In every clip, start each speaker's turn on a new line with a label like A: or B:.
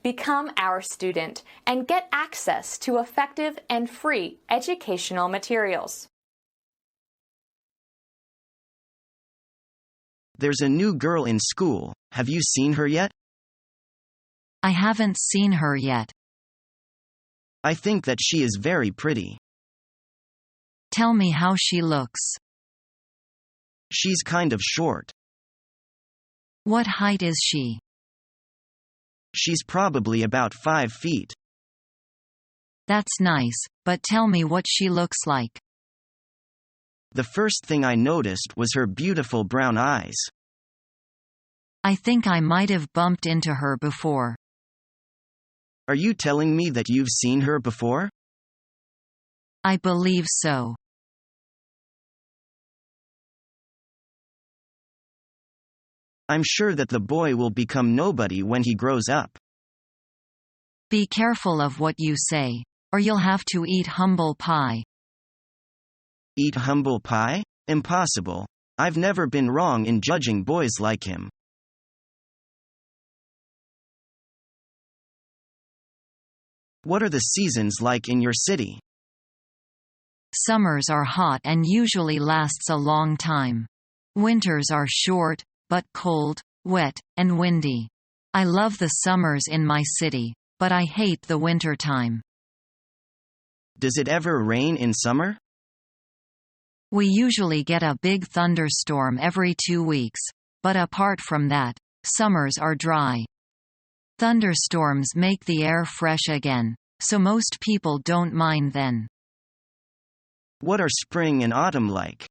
A: Become our student and get access to effective and free educational materials.
B: There's a new girl in school. Have you seen her yet?
C: I haven't seen her yet.
B: I think that she is very pretty.
C: Tell me how she looks.
B: She's kind of short.
C: What height is she?
B: She's probably about 5 feet.
C: That's nice, but tell me what she looks like.
B: The first thing I noticed was her beautiful brown eyes.
C: I think I might have bumped into her before.
B: Are you telling me that you've seen her before?
C: I believe so.
B: I'm sure that the boy will become nobody when he grows up.
C: Be careful of what you say, or you'll have to eat humble pie.
B: Eat humble pie? Impossible. I've never been wrong in judging boys like him. What are the seasons like in your city?
C: Summers are hot and usually lasts a long time. Winters are short, but cold, wet, and windy. I love the summers in my city, but I hate the winter time.
B: Does it ever rain in summer?
C: We usually get a big thunderstorm every 2 weeks, but apart from that, summers are dry. Thunderstorms make the air fresh again, so most people don't mind then.
B: What are spring and autumn like?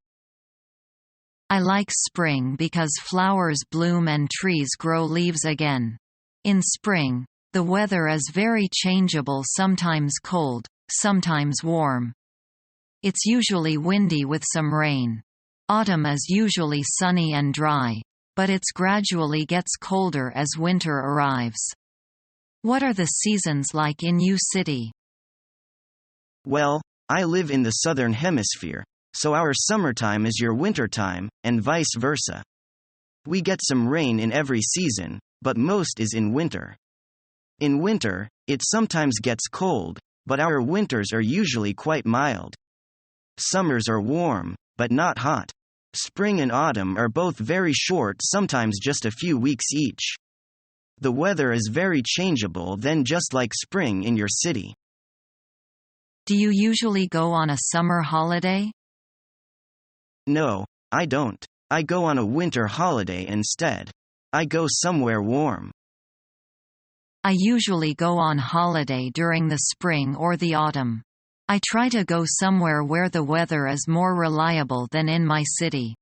C: I like spring because flowers bloom and trees grow leaves again. In spring, the weather is very changeable, sometimes cold, sometimes warm. It's usually windy with some rain. Autumn is usually sunny and dry, but it gradually gets colder as winter arrives. What are the seasons like in your city?
B: Well, I live in the southern hemisphere, so our summertime is your wintertime, and vice versa. We get some rain in every season, but most is in winter. In winter, it sometimes gets cold, but our winters are usually quite mild. Summers are warm, but not hot. Spring and autumn are both very short, sometimes just a few weeks each. The weather is very changeable then, just like spring in your city.
C: Do you usually go on a summer holiday?
B: No, I don't. I go on a winter holiday instead. I go somewhere warm.
C: I usually go on holiday during the spring or the autumn. I try to go somewhere where the weather is more reliable than in my city.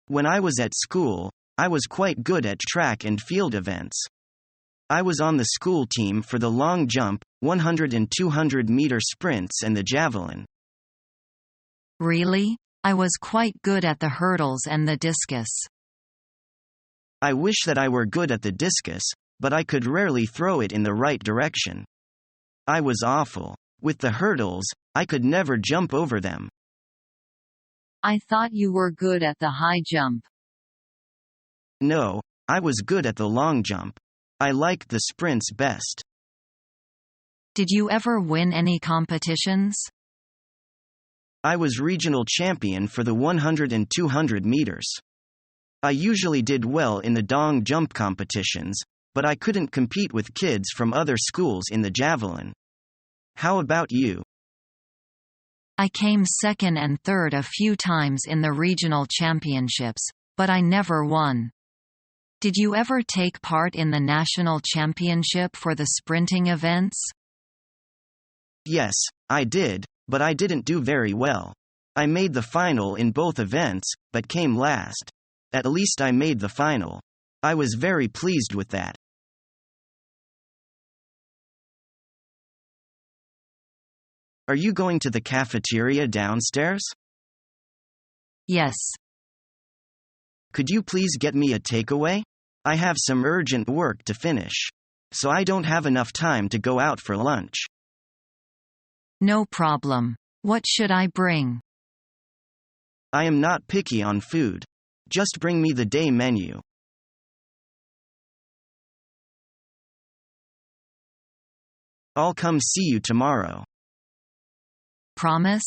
B: When I was at school, I was quite good at track and field events. I was on the school team for the long jump, 100 and 200 meter sprints, and the javelin.
C: Really? I was quite good at the hurdles and the discus.
B: I wish that I were good at the discus, but I could rarely throw it in the right direction. I was awful. With the hurdles, I could never jump over them.
C: I thought you were good at the high jump.
B: No, I was good at the long jump. I liked the sprints best.
C: Did you ever win any competitions?
B: I was regional champion for the 100 and 200 meters. I usually did well in the long jump competitions, but I couldn't compete with kids from other schools in the javelin. How about you?
C: I came second and third a few times in the regional championships, but I never won. Did you ever take part in the national championship for the sprinting events?
B: Yes, I did, but I didn't do very well. I made the final in both events, but came last. At least I made the final. I was very pleased with that. Are you going to the cafeteria downstairs?
C: Yes.
B: Could you please get me a takeaway? I have some urgent work to finish, so I don't have enough time to go out for lunch.
C: No problem. What should I bring?
B: I am not picky on food. Just bring me the day menu. I'll come see you tomorrow.
C: Promise?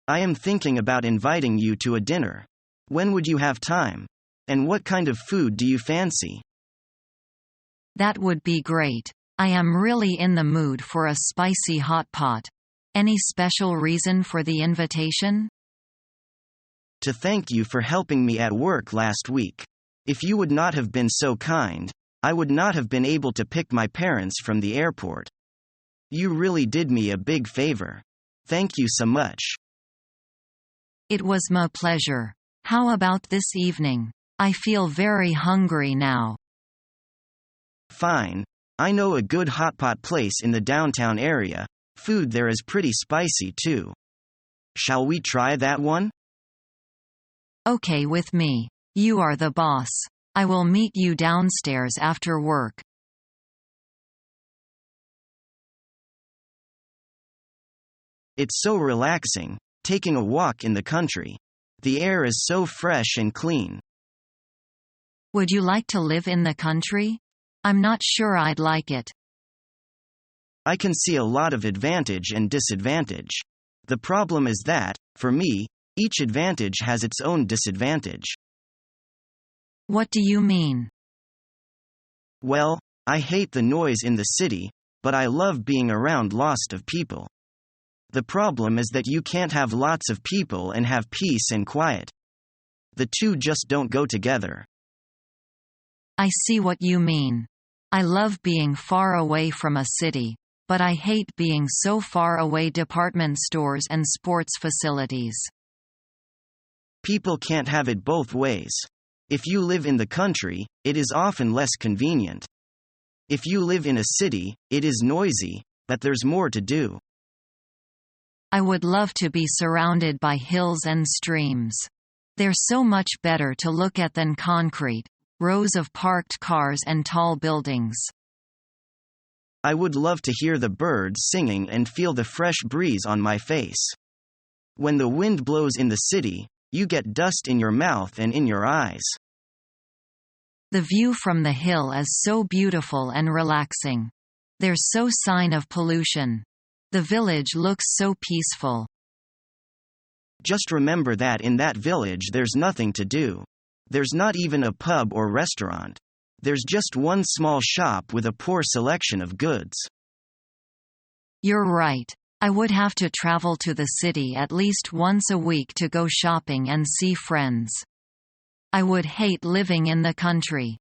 B: I am thinking about inviting you to a dinner. When would you have time? And what kind of food do you fancy?
C: That would be great. I am really in the mood for a spicy hot pot. Any special reason for the invitation?
B: To thank you for helping me at work last week. If you would not have been so kind, I would not have been able to pick my parents from the airport. You really did me a big favor. Thank you so much.
C: It was my pleasure. How about this evening? I feel very hungry now.
B: Fine. I know a good hot pot place in the downtown area. Food there is pretty spicy too. Shall we try that one?
C: Okay with me. You are the boss. I will meet you downstairs after work.
B: It's so relaxing, taking a walk in the country. The air is so fresh and clean.
C: Would you like to live in the country? I'm not sure I'd like it.
B: I can see a lot of advantage and disadvantage. The problem is that, for me, each advantage has its own disadvantage.
C: What do you mean?
B: Well, I hate the noise in the city, but I love being around lots of people. The problem is that you can't have lots of people and have peace and quiet. The two just don't go together.
C: I see what you mean. I love being far away from a city, but I hate being so far away department stores and sports facilities.
B: People can't have it both ways. If you live in the country, it is often less convenient. If you live in a city, it is noisy, but there's more to do.
C: I would love to be surrounded by hills and streams. They're so much better to look at than concrete, rows of parked cars and tall buildings.
B: I would love to hear the birds singing and feel the fresh breeze on my face. When the wind blows in the city, you get dust in your mouth and in your eyes.
C: The view from the hill is so beautiful and relaxing. There's no sign of pollution. The village looks so peaceful.
B: Just remember that in that village there's nothing to do. There's not even a pub or restaurant. There's just one small shop with a poor selection of goods.
C: You're right. I would have to travel to the city at least once a week to go shopping and see friends. I would hate living in the country.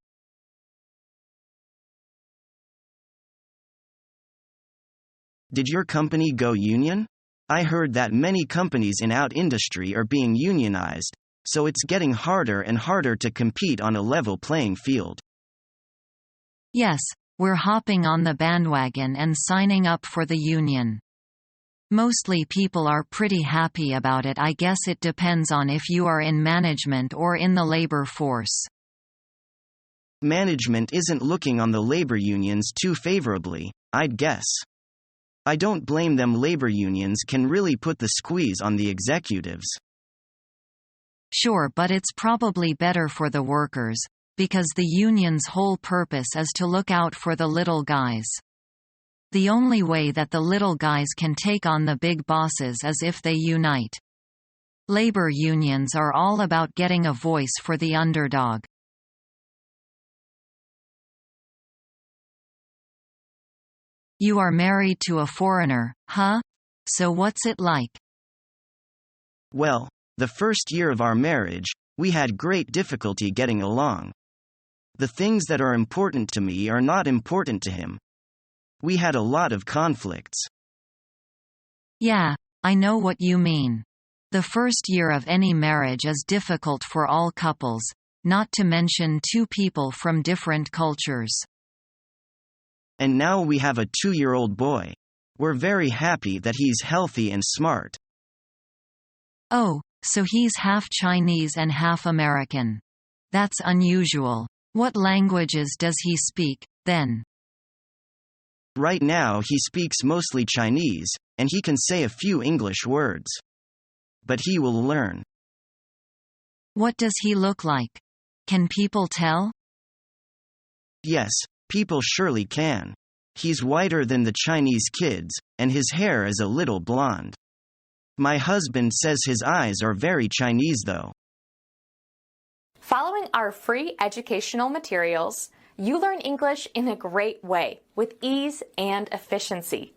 B: Did your company go union? I heard that many companies in our industry are being unionized, so it's getting harder and harder to compete on a level playing field.
C: Yes, we're hopping on the bandwagon and signing up for the union. Mostly people are pretty happy about it. I guess it depends on if you are in management or in the labor force.
B: Management isn't looking on the labor unions too favorably, I'd guess. I don't blame them. Labor unions can really put the squeeze on the executives.
C: Sure, but it's probably better for the workers, because the union's whole purpose is to look out for the little guys. The only way that the little guys can take on the big bosses is if they unite. Labor unions are all about getting a voice for the underdog. You are married to a foreigner, huh? So what's it like?
B: Well, the first year of our marriage, we had great difficulty getting along. The things that are important to me are not important to him. We had a lot of conflicts.
C: Yeah, I know what you mean. The first year of any marriage is difficult for all couples, not to mention two people from different cultures.
B: And now we have a 2-year-old boy. We're very happy that he's healthy and smart.
C: Oh, so he's half Chinese and half American. That's unusual. What languages does he speak, then?
B: Right now he speaks mostly Chinese, and he can say a few English words. But he will learn.
C: What does he look like? Can people tell?
B: Yes, people surely can. He's whiter than the Chinese kids, and his hair is a little blonde. My husband says his eyes are very Chinese though.
A: Following our free educational materials, you learn English in a great way with ease and efficiency.